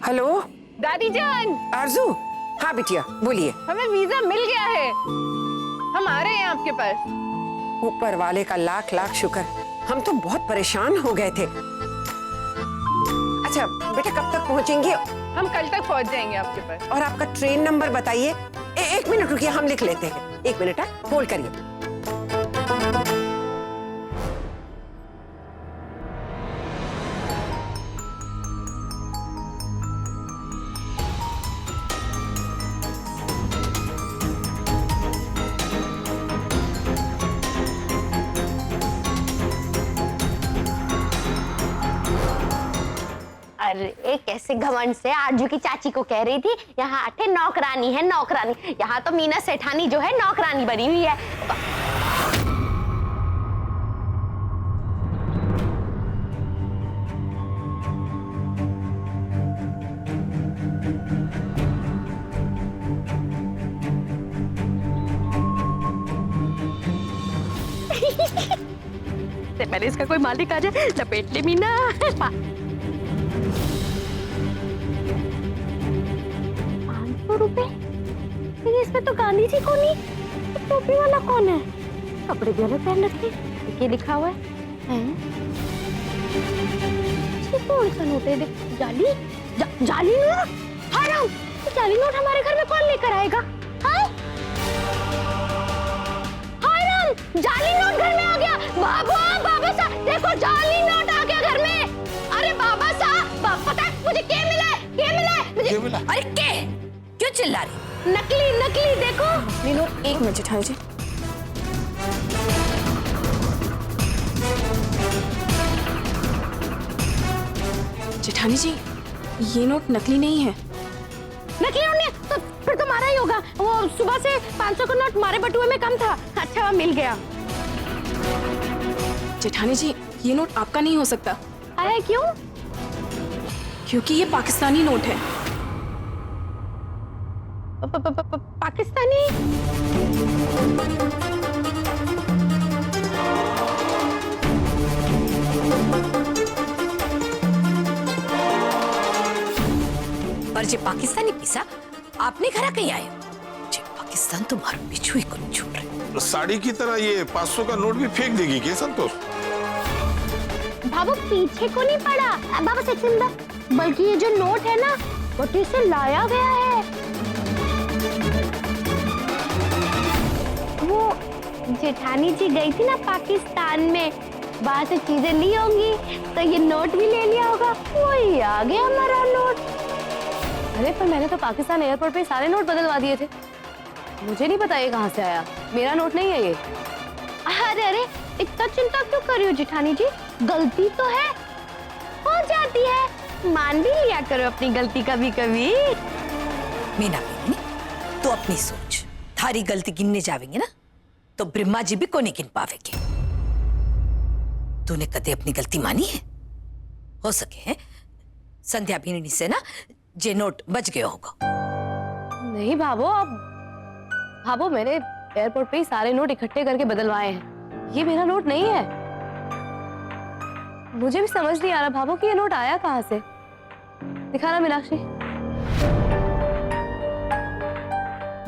Hello दादी जान। आरजू। हाँ बिटिया बोलिए। हमें वीजा मिल गया है, हम आ रहे हैं आपके पास। ऊपर वाले का लाख लाख शुक्र, हम तो बहुत परेशान हो गए थे। अच्छा बेटा कब तक पहुंचेंगे? हम कल तक पहुंच जाएंगे आपके पास। और आपका ट्रेन नंबर बताइए। एक मिनट रुकिए, हम लिख लेते हैं। एक मिनट होल्ड करिए। अरे कैसे घमंड से आरजू की चाची को कह रही थी यहाँ आठे नौकरानी है नौकरानी। यहाँ तो मीना सेठानी जो है नौकरानी बनी हुई है। से पहले इसका कोई मालिक आ जाए, लपेट ले मीना। 500 रुपए? इसमें तो गांधी जी को नहीं, तो टोपी वाला कौन है? कपड़े भी अलग पहन रखे, ये लिखा हुआ है? कौन सा नोट है? जाली जाली नोट। हराम, जाली नोट हमारे घर में कौन लेकर आएगा? हाँ? हराम, जाली नोट घर में आ गया। बाबा साहब देखो, जाली नोट आ गया घर में। अरे बाबा साहब पता है मुझे क्या मिला है? मुझे मिला? अरे क्या क्यों चिल्ला रही? नकली देखो। नकली नोट? एक मिनट जेठानी जी। जेठानी जी ये नोट नकली नहीं है। नकली नोट नहीं तो फिर तो मारा ही होगा। वो सुबह से 500 का नोट मारे बटुए में कम था। अच्छा वह मिल गया। जेठानी जी ये नोट आपका नहीं हो सकता। अरे क्यों? क्योंकि ये पाकिस्तानी नोट है। पाकिस्तानी? पर जे पाकिस्तानी पिसा आपने घर कहीं आए? जे पाकिस्तान तो मारो पीछू ही को छोड़ रहे। साड़ी की तरह ये 500 का नोट भी फेंक देगी क्या संतोष? बाबू पीछे को नहीं पड़ा बाबा सेक्शन, बल्कि ये जो नोट है ना वो से लाया गया है। वो जेठानी जी गई थी ना पाकिस्तान में, वहां से चीजें ली होंगी तो ये नोट भी ले लिया होगा। वही आ गया हमारा नोट। अरे पर मैंने तो पाकिस्तान एयरपोर्ट पे सारे नोट बदलवा दिए थे, मुझे नहीं पता ये कहाँ से आया। मेरा नोट नहीं है ये। अरे इतना चिंता क्यों कर रही हो जेठानी जी? गलती तो है, हो जाती है, मान भी लिया करो अपनी गलती कभी कभी। मीना बेनी तो अपनी सोच, थारी गलती गिनने जावेंगे ना तो ब्रह्मा जी भी को नहीं गिन पावेंगे। तूने कदे अपनी गलती मानी है? हो सके है संध्या भीनी से ना जे नोट बच गया होगा। नहीं भाभो, भाभो मैंने एयरपोर्ट पे ही सारे नोट इकट्ठे करके बदलवाए हैं। ये मेरा नोट नहीं है। मुझे भी समझ नहीं आ रहा भाभो कि ये नोट आया कहाँ से। दिखाना मीनाक्षी।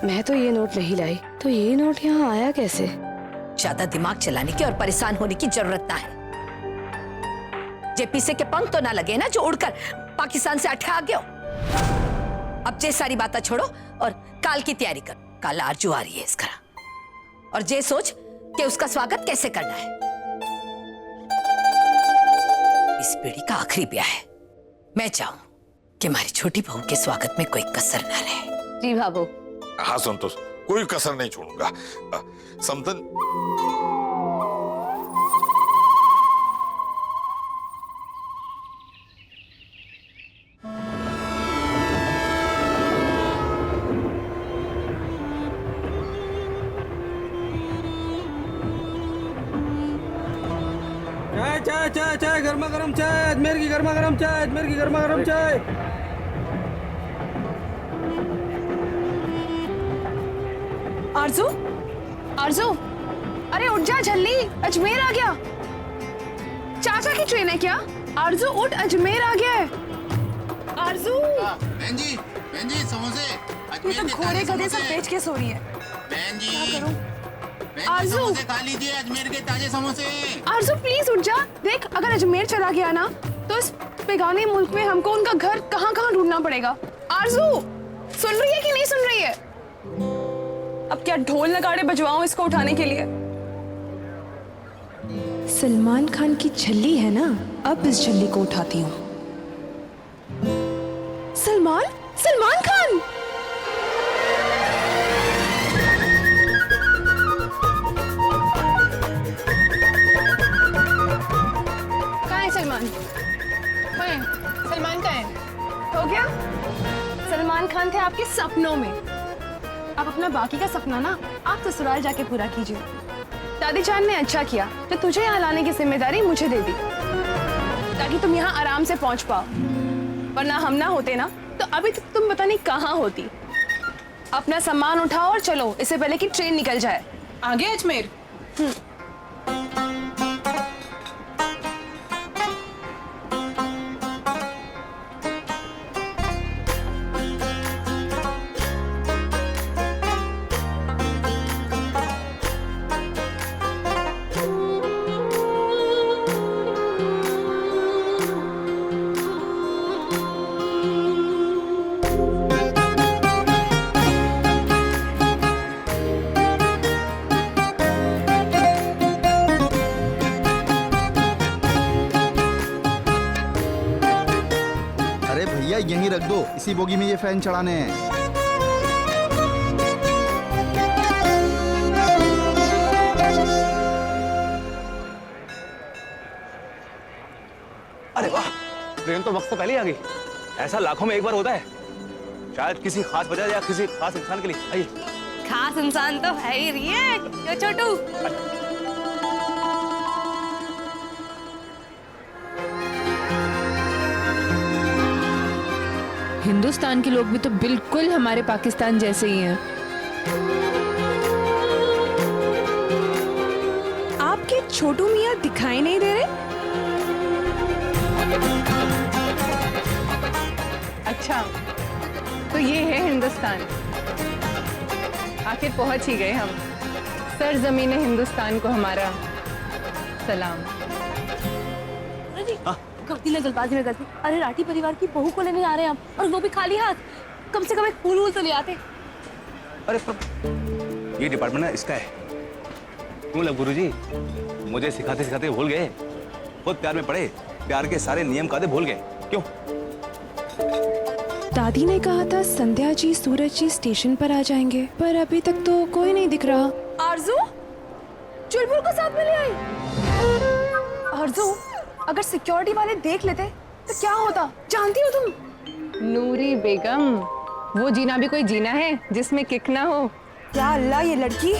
मैं तो ये नोट नहीं लाई, तो ये नोट यहाँ आया कैसे? ज्यादा दिमाग चलाने की और परेशान होने की जरूरत ना है। जे पीसे के पंख तो ना लगे ना जो उड़कर पाकिस्तान से अटका गयो। अब जे सारी बातें छोड़ो और काल की तैयारी करो। काल आरजू आ रही है इस घर, और जे सोच कि उसका स्वागत कैसे करना है। इस पीढ़ी का आखिरी ब्याह है। मैं चाहूं कि हमारी छोटी बहू के स्वागत में कोई कसर ना रहे। जी भाभो। हाँ संतोष, कोई कसर नहीं छोड़ूंगा। समतन चाय चाय चाय चाय गर्मा गर्म चाय, अजमेर की गर्मा गर्म चाय, अजमेर की गर्मा गर्म चाय। आरजू, आरजू, अरे उठ जा जल्दी, अजमेर आ गया। चाचा की ट्रेन है क्या? आरजू उठ, अजमेर आ गया है। आरजू बहन जी समोसे अजमेर के घोड़े ताजे गधे सब समोसे। बेच के सो रही है। बहन जी क्या करूं? बहन जी आरज़ू। समोसे खा लीजिए, अजमेर के ताजे समोसे। आरज़ू प्लीज उठ जा। देख अगर अजमेर चला गया ना तो इस बेगाने मुल्क में हमको उनका घर कहाँ कहाँ ढूंढना पड़ेगा। आरज़ू सुन रही है कि नहीं सुन रही है? अब क्या ढोल नगाड़े बजवाऊं इसको उठाने के लिए? सलमान खान की छल्ली है ना, अब इस छल्ली को उठाती हूँ। सलमान खान कहाँ है सलमान? कहाँ है? सलमान कहाँ है? हो गया। सलमान खान थे आपके सपनों में। अब अपना बाकी का सपना ना आप ससुराल जाके पूरा कीजिए। दादी जान ने अच्छा किया तो तुझे यहाँ लाने की जिम्मेदारी मुझे दे दी, ताकि तुम यहाँ आराम से पहुंच पाओ। वरना हम ना होते ना तो अभी तक तुम पता नहीं कहाँ होती। अपना सामान उठाओ और चलो, इससे पहले कि ट्रेन निकल जाए। आगे अजमेर? अरे भैया यहीं रख दो, इसी बोगी में ये फैन चढ़ाने हैं। अरे वाह, ट्रेन तो वक्त से पहले ही आ गई। ऐसा लाखों में एक बार होता है, शायद किसी खास वजह या किसी खास इंसान के लिए। आइए। खास इंसान तो है ही रही है ये छोटू। हिंदुस्तान के लोग भी तो बिल्कुल हमारे पाकिस्तान जैसे ही हैं। आपके छोटू मियाँ दिखाई नहीं दे रहे? अच्छा, तो ये है हिंदुस्तान। आखिर पहुंच ही गए हम। सरजमीन हिंदुस्तान को हमारा सलाम। गलती ना जल्दबाजी में गलती। अरे राठी परिवार की बहू को लेने जा रहे हैं हम, और वो भी खाली हाथ। कम से कम एक फूल तो ले आते। अरे पर ये डिपार्टमेंट ना इसका है। क्यों लग गुरुजी, मुझे सिखाते सिखाते भूल गए? खुद प्यार में पड़े, प्यार के सारे नियम कायदे भूल गए क्यों? दादी ने कहा था संध्या जी सूरज जी स्टेशन पर आ जाएंगे, पर अभी तक तो कोई नहीं दिख रहा। आरज़ू चुलबुल को साथ में ले आई। आरज़ू अगर सिक्योरिटी वाले देख लेते तो क्या होता, जानती हो तुम? नूरी बेगम, वो जीना भी कोई जीना है जिसमें किक ना हो। क्या अल्लाह, ये लड़की।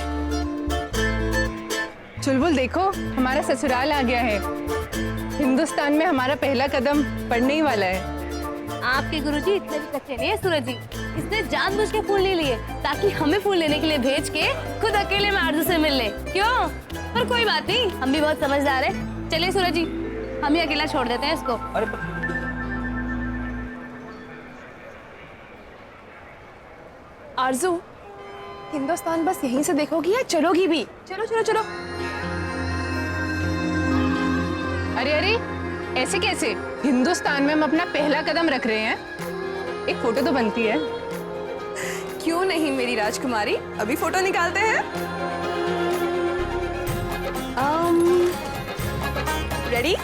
चुलबुल देखो, हमारा ससुराल आ गया है। हिंदुस्तान में हमारा पहला कदम पड़ने ही वाला है। आपके गुरुजी इतने भी कच्चे नहीं है सूरज जी। इसने जानबूझ के फूल ले लिए ताकि हमें फूल लेने के लिए भेज के खुद अकेले में आरज़ू से मिल ले। क्यों? पर कोई बात नहीं, हम भी बहुत समझदार है। चलिए सूरज जी, हम ही अकेला छोड़ देते हैं इसको। अरे आरज़ू हिंदुस्तान बस यहीं से देखोगी या चलोगी भी? चलो चलो चलो। अरे अरे, ऐसे कैसे? हिंदुस्तान में हम अपना पहला कदम रख रहे हैं, एक फोटो तो बनती है। क्यों नहीं मेरी राजकुमारी, अभी फोटो निकालते हैं। रेडी?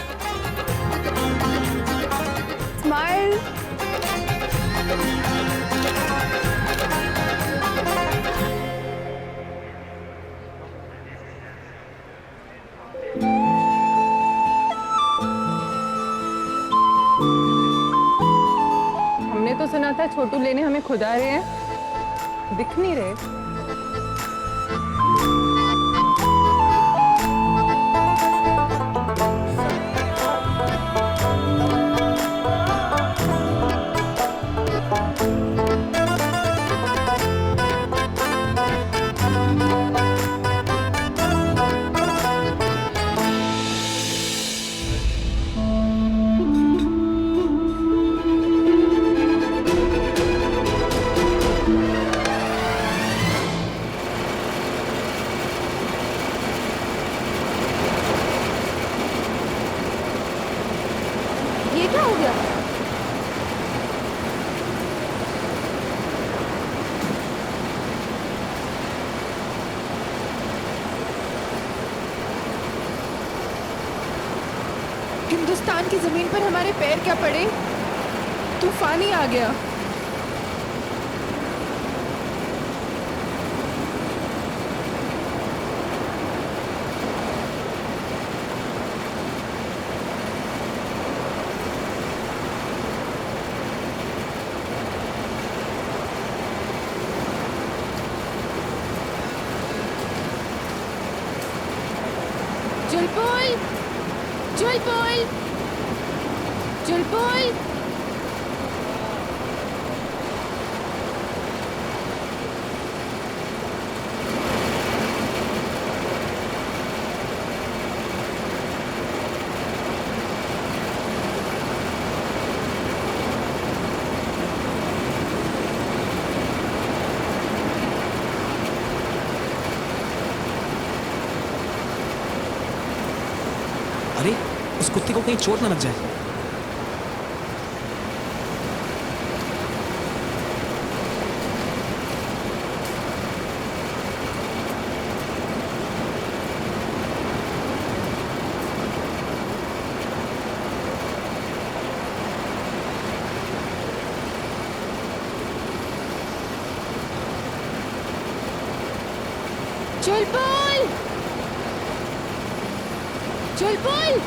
स्माइल। हमने तो सुना था छोटू लेने हमें खुद आ रहे हैं, दिख नहीं रहे। हिंदुस्तान की जमीन पर हमारे पैर क्या पड़े, तूफान ही आ गया। जुलपुल, जुलपुल, जुलपुल। अरे उस कुत्ते को कहीं चोट ना लग जाए। जुलपुल, जुलपुल।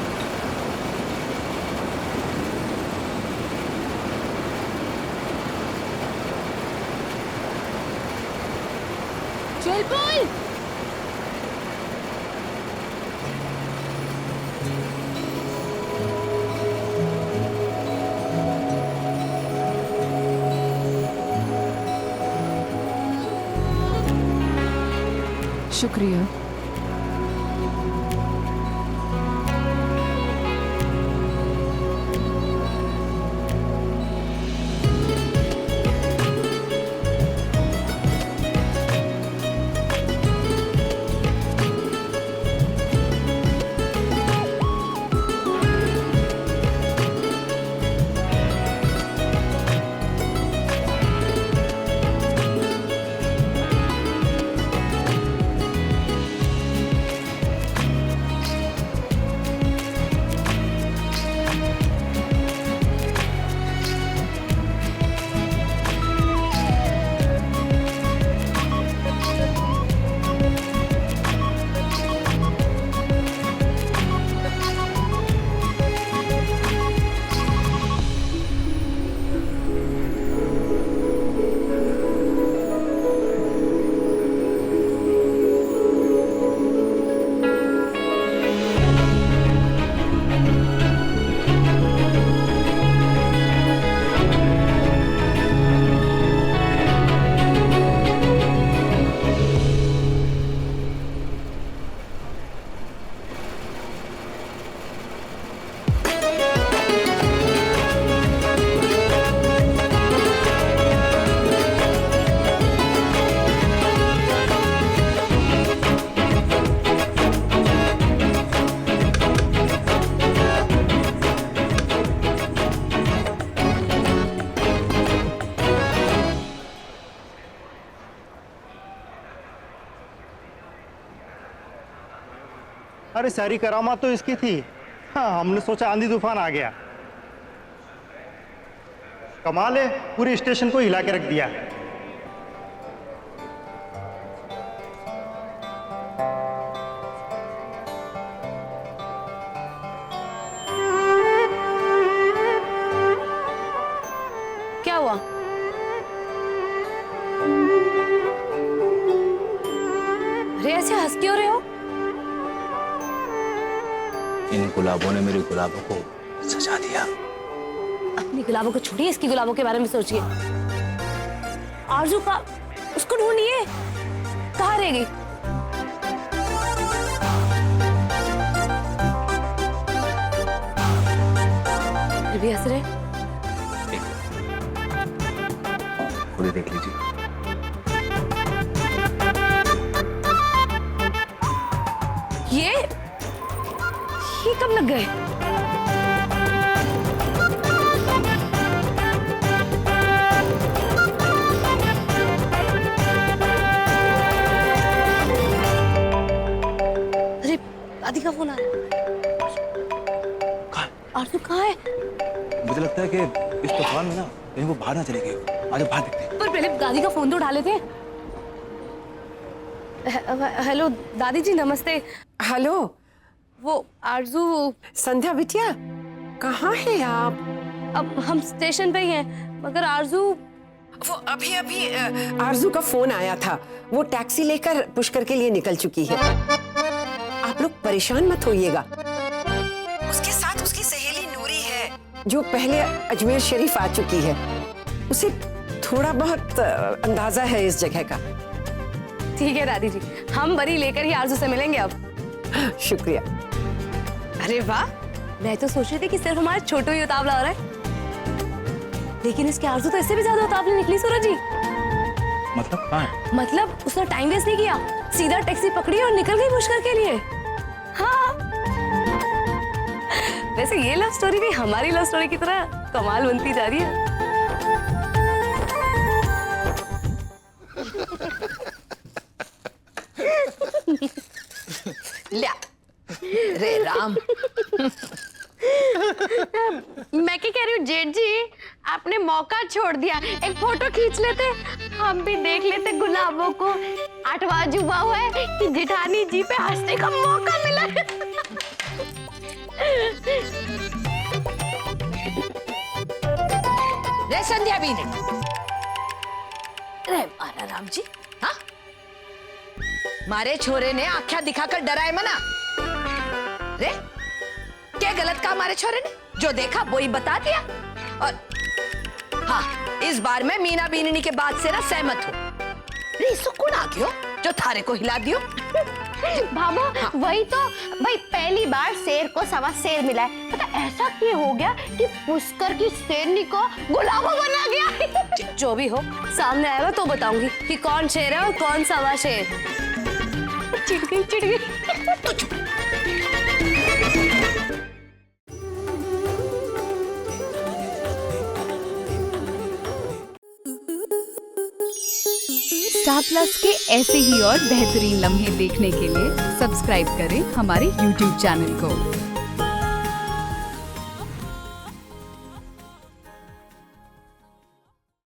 जुलपुल। शुक्रिया। अरे सारी करामात तो इसकी थी। हाँ, हमने सोचा आंधी तूफान आ गया। कमाल है, पूरे स्टेशन को हिला के रख दिया। क्या हुआ? अरे ऐसे हंस क्यों रहे हो? इन गुलाबों ने मेरे गुलाबों को सजा दिया। अपनी गुलाबों को छोड़िए, इसकी गुलाबों के बारे में सोचिए। आरजू का, उसको ढूंढिए, कहाँ रहेगी? फिर भी हंस रहे। खुद ही देख लीजिए। ये कब लग गए? अरे दादी का फोन आ रहा है। आरजू लगता है कि इस तूफान में ना कहीं वो बाहर ना चली गई हो। आज बाहर देखते हैं। पर पहले दादी का फोन तो उठा लेते। हेलो दादी जी, नमस्ते। हेलो। वो आरजू। संध्या बिटिया, कहाँ है आप? अब हम स्टेशन पे ही हैं, मगर आरजू। वो अभी अभी आरजू का फोन आया था, वो टैक्सी लेकर पुष्कर के लिए निकल चुकी है। आप लोग परेशान मत होइएगा। उसके साथ उसकी सहेली नूरी है, जो पहले अजमेर शरीफ आ चुकी है। उसे थोड़ा बहुत अंदाजा है इस जगह का। ठीक है दादी जी, हम बरी लेकर ही आरजू से मिलेंगे अब। शुक्रिया। अरे वाह, मैं तो सोच रही थी कि सिर्फ हमारा छोटू ही उतावला हो रहा है, लेकिन इसके आरजू तो इससे भी ज्यादा उतावली निकली सूरज जी। मतलब कहाँ है? मतलब उसने टाइम वेस्ट नहीं किया, सीधा टैक्सी पकड़ी और निकल गई पुष्कर के लिए। हाँ, वैसे ये लव स्टोरी भी हमारी लव स्टोरी की तरह कमाल बनती जा रही है। लिया रे राम। मैं क्या कह रही हूँ जेठ जी, आपने मौका छोड़ दिया, एक फोटो खींच लेते, हम भी देख लेते गुलाबों को। 8वां जुबा हुआ है कि जेठानी जी पे हंसने का मौका मिला। रे संध्या बीनी, रे मारा राम जी, हाँ मारे छोरे ने आख्या दिखाकर डराए मना रे। क्या गलत काम हमारे छोरे ने? जो देखा वो ही बता दिया। और हाँ, इस बार मैं मीना बीननी के बात से ना सहमत हूँ। रे सुकून आ गयो जो थारे को हिला दियो। भाभो हाँ। वही तो भाई, पहली बार शेर को सवा शेर मिला है। पता ऐसा क्यों हो गया कि पुष्कर की शेरनी को गुलाबो बना गया। जो भी हो, सामने आएगा तो बताऊंगी कि कौन शेर है और कौन सवा शेर। चिढ़ गई चिढ़ गई। स्टार प्लस के ऐसे ही और बेहतरीन लम्हे देखने के लिए सब्सक्राइब करें हमारे YouTube चैनल को।